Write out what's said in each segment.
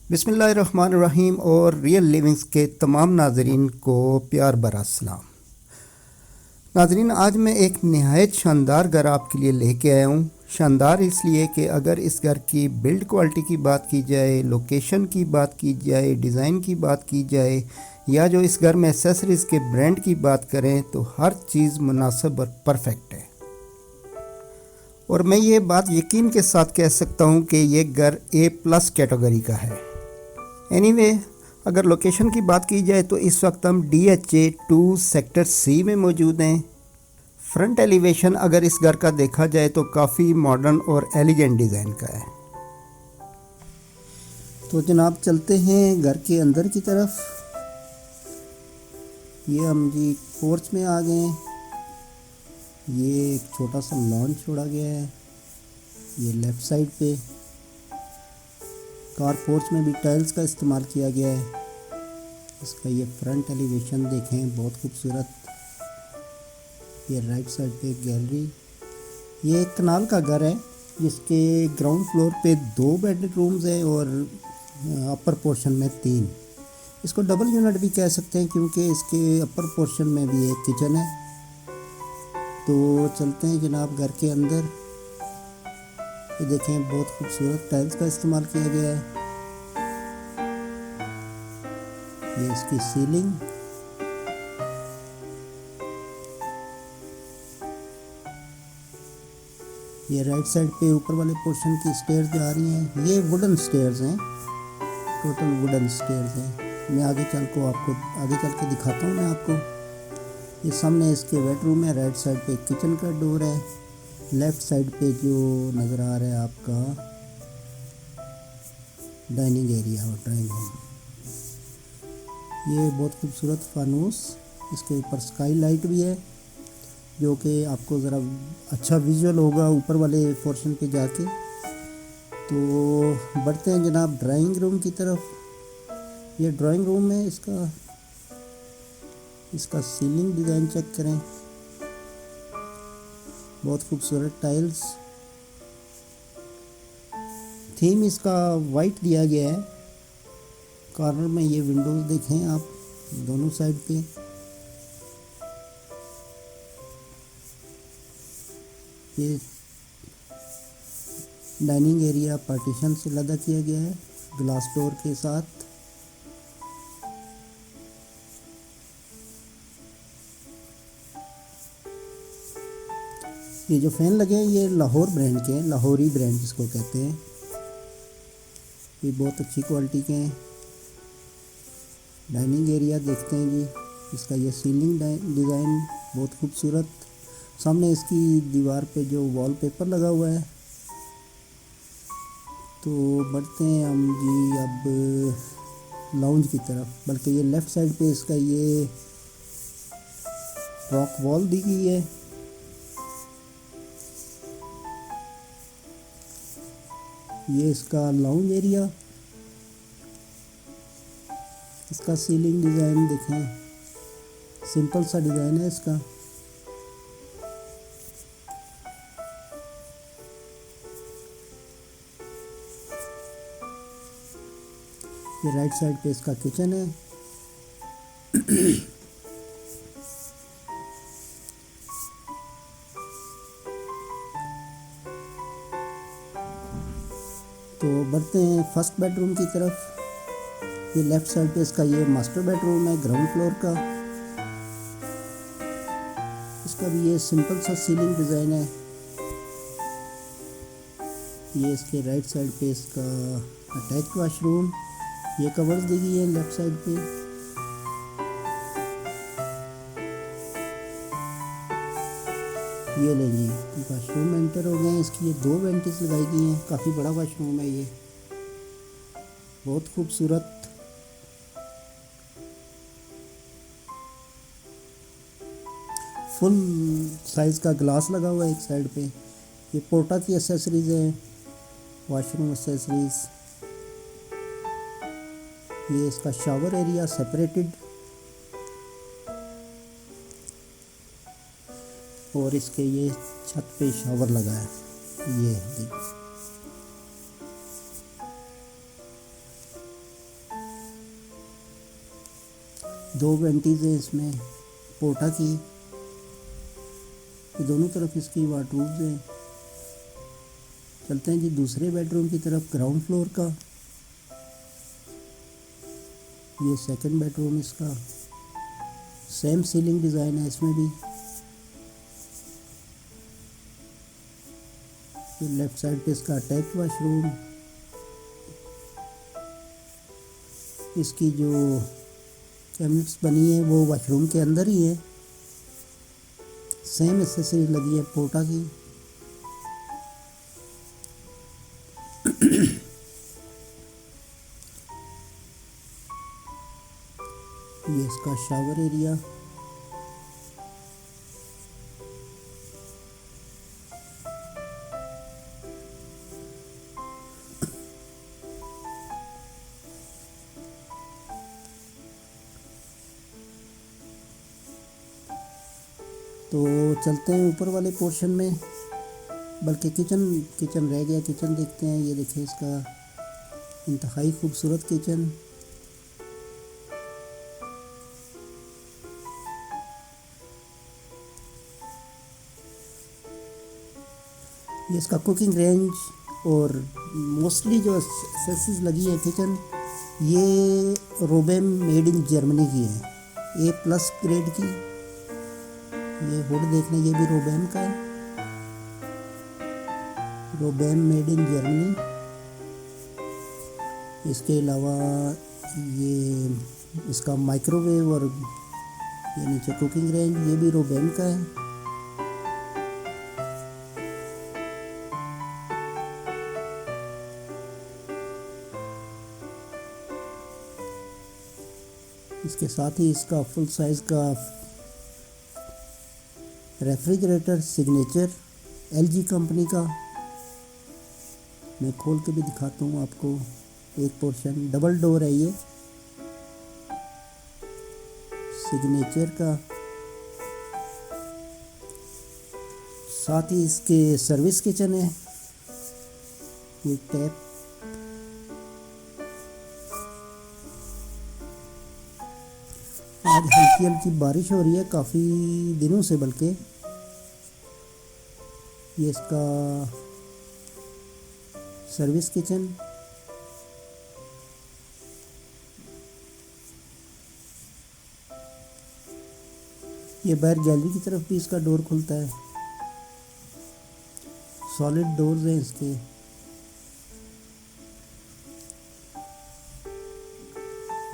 बिस्मिल्लाहिर्रहमानिर्रहीम और real livings के तमाम नाजरीन को प्यार भरा सलाम। नाजरीन, आज मैं एक नहायत शानदार घर आपके लिए लेके आया हूँ। शानदार इसलिए कि अगर इस घर की बिल्ड क्वालिटी की बात की जाए, लोकेशन की बात की जाए, डिज़ाइन की बात की जाए या जो इस घर में एसेसरीज़ के ब्रांड की बात करें तो हर चीज़ मुनासिब और परफेक्ट है। और मैं ये बात यकीन के साथ कह सकता हूँ कि ये घर A+ कैटेगरी का है। एनीवे, अगर लोकेशन की बात की जाए तो इस वक्त हम DHA 2 सेक्टर C में मौजूद हैं। फ्रंट एलिवेशन अगर इस घर का देखा जाए तो काफ़ी मॉडर्न और एलिगेंट डिज़ाइन का है। तो जनाब चलते हैं घर के अंदर की तरफ। ये हम जी पोर्च में आ गए हैं। ये एक छोटा सा लॉन छोड़ा गया है। ये लेफ़्ट साइड पे कार पोर्च में भी टाइल्स का इस्तेमाल किया गया है। इसका ये फ्रंट एलिवेशन देखें, बहुत खूबसूरत। ये राइट साइड पे गैलरी। ये एक कनाल का घर है जिसके ग्राउंड फ्लोर पे 2 बेडरूम्स हैं और अपर पोर्शन में 3। इसको डबल यूनिट भी कह सकते हैं क्योंकि इसके अपर पोर्शन में भी एक किचन है। तो चलते हैं जनाब घर के अंदर। ये देखें, बहुत खूबसूरत टाइल्स का इस्तेमाल किया गया है। ये इसकी सीलिंग। ये राइट साइड पे ऊपर वाले पोर्शन की स्टेयर्स जा रही हैं। ये वुडन स्टेयर्स हैं, टोटल वुडन स्टेयर्स हैं। मैं आगे चल के दिखाता हूँ मैं आपको। ये सामने इसके बेडरूम है। राइट साइड पे किचन का डोर है। लेफ़्ट साइड पे जो नज़र आ रहा है आपका डाइनिंग एरिया और ड्राइंग रूम। ये बहुत खूबसूरत फानूस। इसके ऊपर स्काई लाइट भी है जो कि आपको ज़रा अच्छा विजुअल होगा ऊपर वाले पोर्शन पे जाके। तो बढ़ते हैं जनाब ड्राइंग रूम की तरफ। ये ड्राइंग रूम है। इसका सीलिंग डिज़ाइन चेक करें, बहुत खूबसूरत टाइल्स। थीम इसका वाइट दिया गया है। कॉर्नर में ये विंडोज़ देखें आप दोनों साइड पे। ये डाइनिंग एरिया पार्टीशन से लदा किया गया है ग्लास डोर के साथ। ये जो फैन लगे हैं ये लाहौर ब्रांड के हैं, लाहौरी ब्रांड जिसको कहते हैं। ये बहुत अच्छी क्वालिटी के हैं। डाइनिंग एरिया देखते हैं जी। इसका ये सीलिंग डिज़ाइन बहुत खूबसूरत। सामने इसकी दीवार पे जो वॉलपेपर लगा हुआ है। तो बढ़ते हैं हम जी अब लाउंज की तरफ। बल्कि ये लेफ़्ट साइड पे इसका ये रॉक वॉल दी गई है। ये इसका लाउंज एरिया। इसका सीलिंग डिज़ाइन देखें, सिंपल सा डिज़ाइन है इसका। ये राइट साइड पे इसका किचन है। तो बढ़ते हैं फर्स्ट बेडरूम की तरफ। ये लेफ़्ट साइड पे इसका ये मास्टर बेडरूम है ग्राउंड फ्लोर का। इसका भी ये सिंपल सा सीलिंग डिज़ाइन है। ये इसके राइट साइड पे इसका अटैच वाशरूम। ये कवर्स दी गई है लेफ़्ट साइड पे। ये लें जी, वाशरूम में एंटर हो गए हैं। इसकी ये 2 वेंटिस लगाई गई हैं। काफ़ी बड़ा वाशरूम है ये, बहुत खूबसूरत। फुल साइज़ का ग्लास लगा हुआ है एक साइड पे। ये पोर्टा की एसेसरीज़ हैं, वॉशरूम एसेसरीज़। ये इसका शावर एरिया सेपरेटेड। और इसके ये छत पे शावर लगा है। ये दो वेंटीज हैं इसमें पोटा की, ये दोनों तरफ इसकी वार्डरोब्स हैं। चलते हैं जी दूसरे बेडरूम की तरफ, ग्राउंड फ्लोर का। ये सेकंड बेडरूम इसका, सेम सीलिंग डिज़ाइन है इसमें भी। ये लेफ्ट साइड पे इसका अटैच वाशरूम। इसकी जो कैबिनेट्स बनी है वो वाशरूम के अंदर ही है। सेम एक्सेसरी लगी है पोटा की। ये इसका शावर एरिया। तो चलते हैं ऊपर वाले पोर्शन में, बल्कि किचन रह गया। किचन देखते हैं। ये देखिए इसका इंतहाई खूबसूरत किचन। ये इसका कुकिंग रेंज और मोस्टली जो एक्सेसरीज लगी है किचन, ये रोबेम मेड इन जर्मनी की है, A+ ग्रेड की। ये हुड देखना, ये भी रोबेम का है, रोबेम मेड इन जर्मनी। इसके अलावा ये इसका माइक्रोवेव और ये नीचे कुकिंग रेंज, ये भी रोबेम का है। इसके साथ ही इसका फुल साइज़ का रेफ्रिजरेटर सिग्नेचर LG कंपनी का। मैं खोल के भी दिखाता हूँ आपको। एक पोर्शन डबल डोर है ये, सिग्नेचर का। साथ ही इसके सर्विस किचन है। ये टैप, आज हल्की हल्की बारिश हो रही है काफ़ी दिनों से, बल्कि ये इसका सर्विस किचन। ये बाहर गैलरी की तरफ भी इसका डोर खुलता है। सॉलिड डोर्स हैं इसके।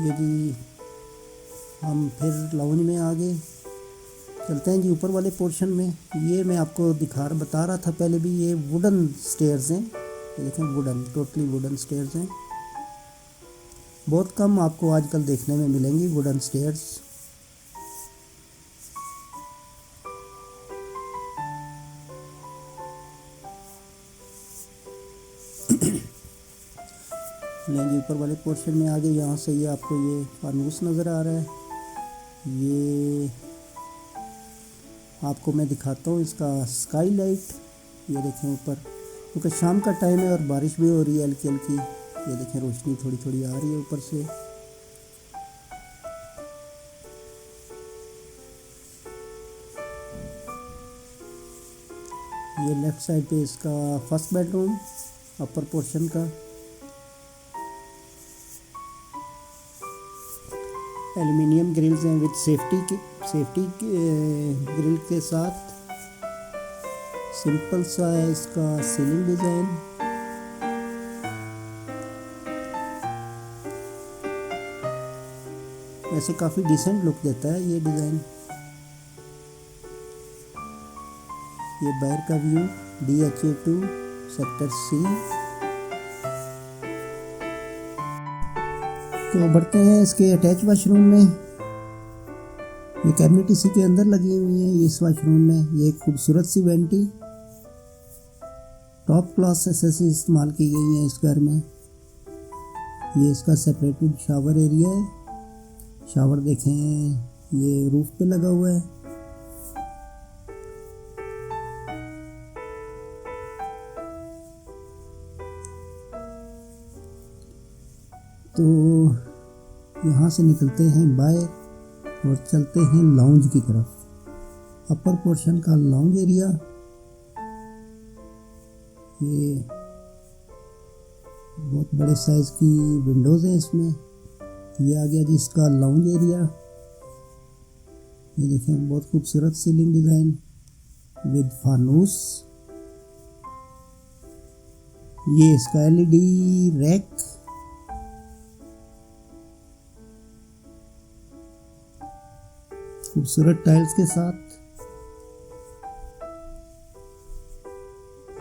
ये जी हम फिर लाउंज में आ गए। चलते हैं जी ऊपर वाले पोर्शन में। ये मैं आपको बता रहा था पहले भी, ये वुडन स्टेयर्स हैं। ये देखें, वुडन, टोटली वुडन स्टेयर्स हैं। बहुत कम आपको आजकल देखने में मिलेंगी वुडन स्टेयर्स। लेंगे ऊपर वाले पोर्शन में आ गए। यहाँ से ये आपको ये फानूस नज़र आ रहा है। ये आपको मैं दिखाता हूँ इसका स्काई लाइट। ये देखें ऊपर, क्योंकि शाम का टाइम है और बारिश भी हो रही है हल्की हल्की। ये देखें रोशनी थोड़ी थोड़ी आ रही है ऊपर से। ये लेफ़्ट साइड पे इसका फर्स्ट बेडरूम अपर पोर्शन का। एल्युमिनियम ग्रिल्स हैं विद सेफ्टी ग्रिल के साथ। सिंपल सा है इसका सीलिंग डिज़ाइन। वैसे काफ़ी डिसेंट लुक देता है ये डिज़ाइन। ये बाहर का व्यू, DHA2 सेक्टर C। तो बढ़ते हैं इसके अटैच वाशरूम में। ये कैबिनेट इसी के अंदर लगी हुई है। ये इस वाशरूम में ये खूबसूरत सी वेंटी, टॉप क्लास एक्सेसरीज इस्तेमाल की गई हैं इस घर में। ये इसका सेपरेटेड शावर एरिया है। शावर देखें, ये रूफ पे लगा हुआ है। तो यहाँ से निकलते हैं बाहर। और चलते हैं लाउंज की तरफ। अपर पोर्शन का लाउंज एरिया, ये बहुत बड़े साइज की विंडोज़ हैं इसमें। ये आ गया जी इसका लाउंज एरिया। ये देखें बहुत खूबसूरत सीलिंग डिज़ाइन विद फानूस। ये इसका LED रैक, खूबसूरत टाइल्स के साथ।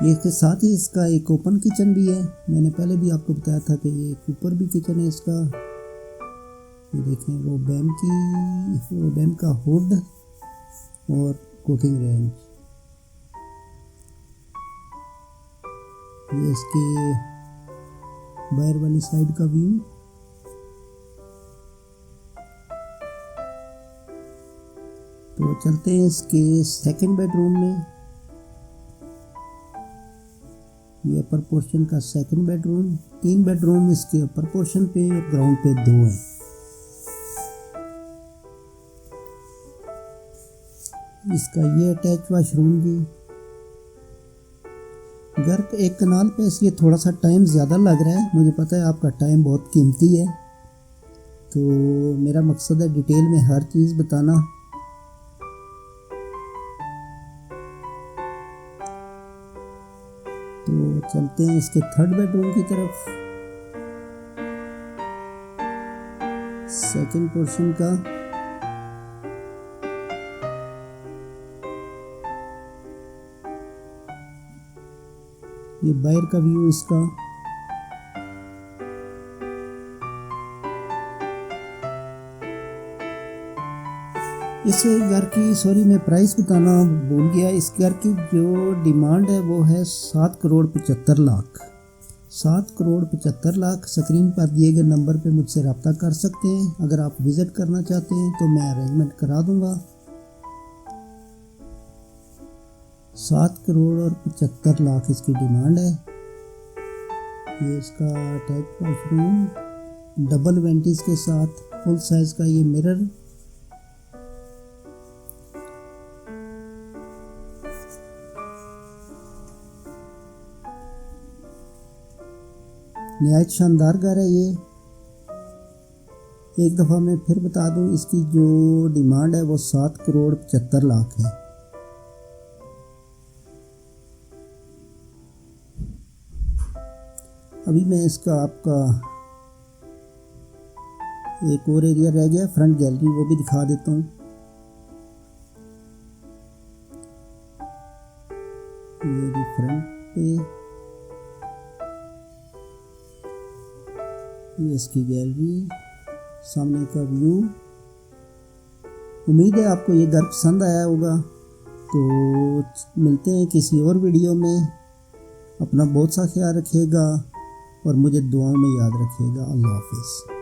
ये के साथ ही इसका एक ओपन किचन भी है। मैंने पहले भी आपको बताया था कि ये एक ऊपर भी किचन है इसका। ये देखें रोबैम का हुड और कुकिंग रेंज। ये इसके बाहर वाली साइड का व्यू। तो चलते हैं इसके सेकंड बेडरूम में। ये अपर पोर्शन का सेकंड बेडरूम। 3 बेडरूम इसके अपर पोर्शन पे और ग्राउंड पे 2 हैं। इसका ये अटैच वॉशरूम जी। घर एक कनाल पे, इसलिए थोड़ा सा टाइम ज़्यादा लग रहा है। मुझे पता है आपका टाइम बहुत कीमती है, तो मेरा मकसद है डिटेल में हर चीज़ बताना। तो चलते हैं इसके थर्ड बेडरूम की तरफ। सेकंड पोर्शन का ये बाहर का व्यू इसका। इस घर की मैं प्राइस बताना भूल गया। इस घर की जो डिमांड है वो है 7 करोड़ 75 लाख। 7 करोड़ 75 लाख। स्क्रीन पर दिए गए नंबर पे मुझसे रब्ता कर सकते हैं। अगर आप विज़िट करना चाहते हैं तो मैं अरेंजमेंट करा दूंगा। 7 करोड़ और 75 लाख इसकी डिमांड है। ये इसका अटैच वॉशरूम डबल वेंटिस के साथ, फुल साइज का ये मिरर। निहायत शानदार घर है ये। एक दफ़ा मैं फिर बता दूं, इसकी जो डिमांड है वो 7 करोड़ 75 लाख है। अभी मैं इसका आपका एक और एरिया रह गया, फ्रंट गैलरी, वो भी दिखा देता हूँ। ये भी फ्रंट पे, ये इसकी गैलरी, सामने का व्यू। उम्मीद है आपको ये घर पसंद आया होगा। तो मिलते हैं किसी और वीडियो में। अपना बहुत सा ख्याल रखिएगा और मुझे दुआओं में याद रखिएगा। अल्लाह हाफिज़।